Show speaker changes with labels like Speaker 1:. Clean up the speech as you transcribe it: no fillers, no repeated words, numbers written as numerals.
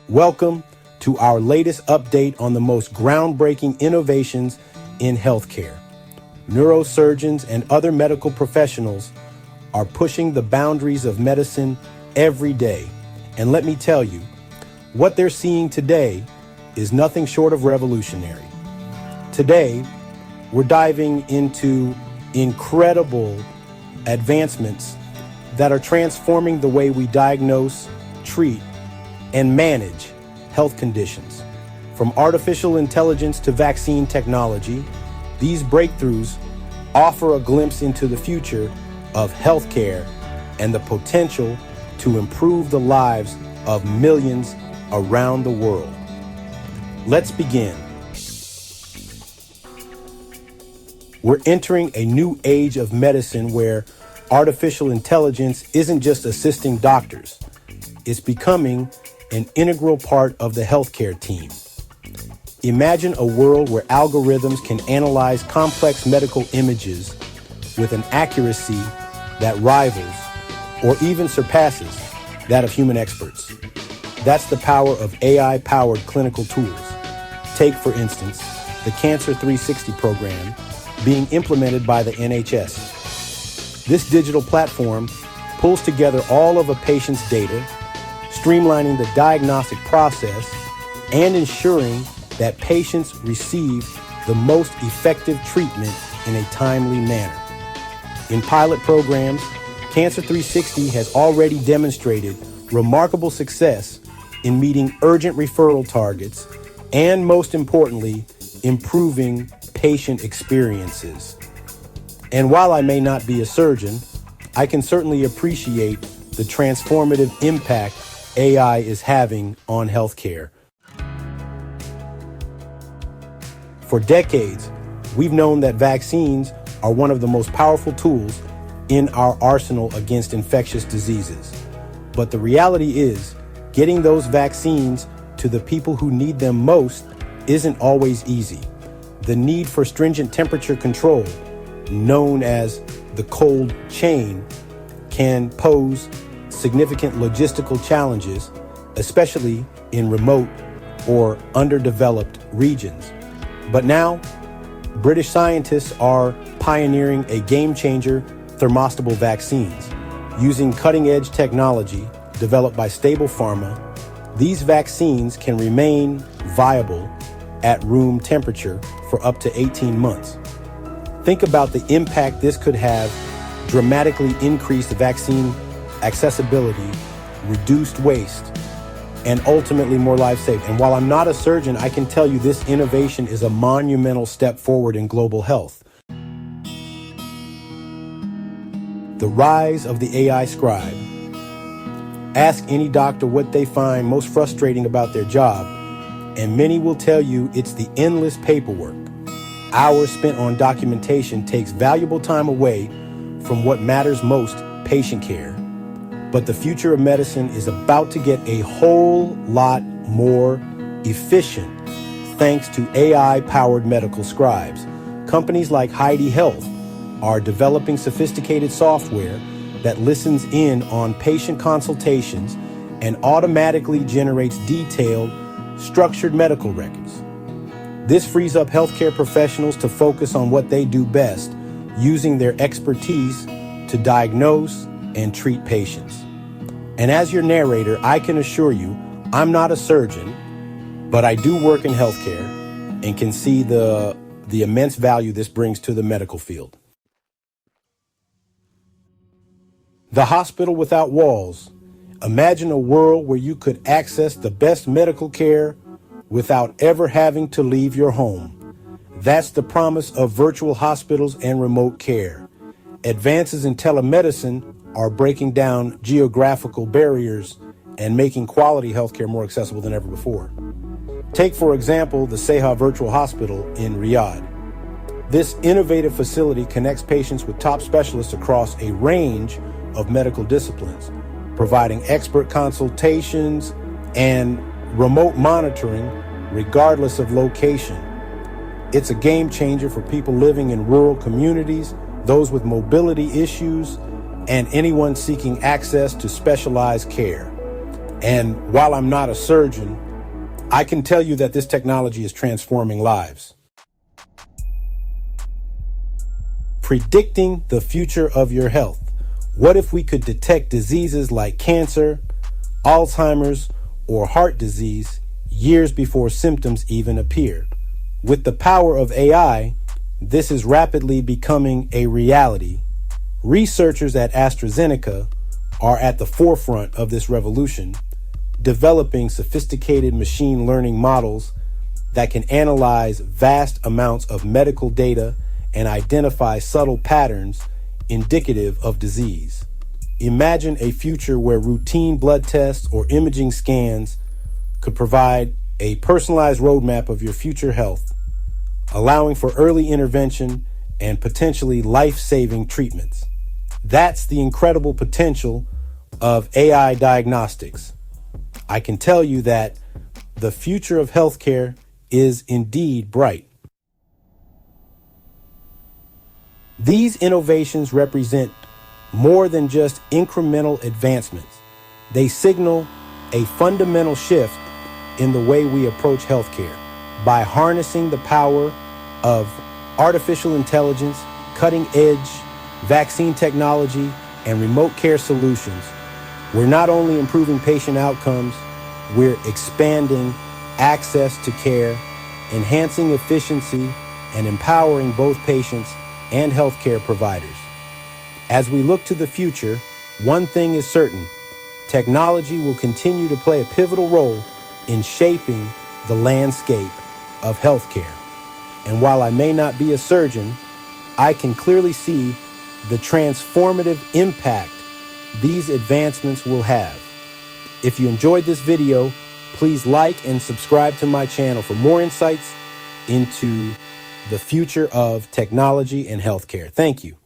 Speaker 1: Welcome to our latest update on the most groundbreaking innovations in healthcare. Neurosurgeons and other medical professionals are pushing the boundaries of medicine every day. And let me tell you, what they're seeing today is nothing short of revolutionary. Today, we're diving into incredible advancements that are transforming the way we diagnose, treat, and manage health conditions. From artificial intelligence to vaccine technology, these breakthroughs offer a glimpse into the future of healthcare and the potential to improve the lives of millions around the world. Let's begin. We're entering a new age of medicine where artificial intelligence isn't just assisting doctors. It's becoming an integral part of the healthcare team. Imagine a world where algorithms can analyze complex medical images with an accuracy that rivals or even surpasses that of human experts. That's the power of AI-powered clinical tools. Take, for instance, the Cancer 360 program being implemented by the NHS. This digital platform pulls together all of a patient's data, streamlining the diagnostic process and ensuring that patients receive the most effective treatment in a timely manner. In pilot programs, Cancer 360 has already demonstrated remarkable success in meeting urgent referral targets and, most importantly, improving patient experiences. And while I may not be a surgeon, I can certainly appreciate the transformative impact AI is having on healthcare. For decades, we've known that vaccines are one of the most powerful tools in our arsenal against infectious diseases. But the reality is, getting those vaccines to the people who need them most isn't always easy. The need for stringent temperature control, known as the cold chain, can pose significant logistical challenges, especially in remote or underdeveloped regions. But now, British scientists are pioneering a game-changer thermostable vaccines. Using cutting-edge technology developed by Stable Pharma, these vaccines can remain viable at room temperature for up to 18 months. Think about the impact this could have: dramatically increased vaccine accessibility, reduced waste, and ultimately more lives saved. And while I'm not a surgeon, I can tell you this innovation is a monumental step forward in global health. The rise of the AI scribe. Ask any doctor what they find most frustrating about their job, and many will tell you it's the endless paperwork. Hours spent on documentation takes valuable time away from what matters most, patient care. But the future of medicine is about to get a whole lot more efficient thanks to AI-powered medical scribes. Companies like Heidi Health are developing sophisticated software that listens in on patient consultations and automatically generates detailed, structured medical records. This frees up healthcare professionals to focus on what they do best, using their expertise to diagnose and treat patients. And as your narrator, I can assure you, I'm not a surgeon, but I do work in healthcare and can see the immense value this brings to the medical field. The hospital without walls. Imagine a world where you could access the best medical care without ever having to leave your home. That's the promise of virtual hospitals and remote care. Advances in telemedicine are breaking down geographical barriers and making quality healthcare more accessible than ever before. Take, for example, the Seha Virtual Hospital in Riyadh. This innovative facility connects patients with top specialists across a range of medical disciplines, providing expert consultations and remote monitoring regardless of location. It's a game changer for people living in rural communities, those with mobility issues, and anyone seeking access to specialized care. And while I'm not a surgeon, I can tell you that this technology is transforming lives. Predicting the future of your health. What if we could detect diseases like cancer, Alzheimer's, or heart disease years before symptoms even appear? With the power of AI, this is rapidly becoming a reality. Researchers at AstraZeneca are at the forefront of this revolution, developing sophisticated machine learning models that can analyze vast amounts of medical data and identify subtle patterns indicative of disease. Imagine a future where routine blood tests or imaging scans could provide a personalized roadmap of your future health, allowing for early intervention and potentially life-saving treatments. That's the incredible potential of AI diagnostics. I can tell you that the future of healthcare is indeed bright. These innovations represent more than just incremental advancements. They signal a fundamental shift in the way we approach healthcare. By harnessing the power of artificial intelligence, cutting-edge vaccine technology, and remote care solutions, we're not only improving patient outcomes, we're expanding access to care, enhancing efficiency, and empowering both patients and healthcare providers. As we look to the future, one thing is certain: technology will continue to play a pivotal role in shaping the landscape of healthcare. And while I may not be a surgeon, I can clearly see the transformative impact these advancements will have. If you enjoyed this video, please like and subscribe to my channel for more insights into the future of technology and healthcare. Thank you.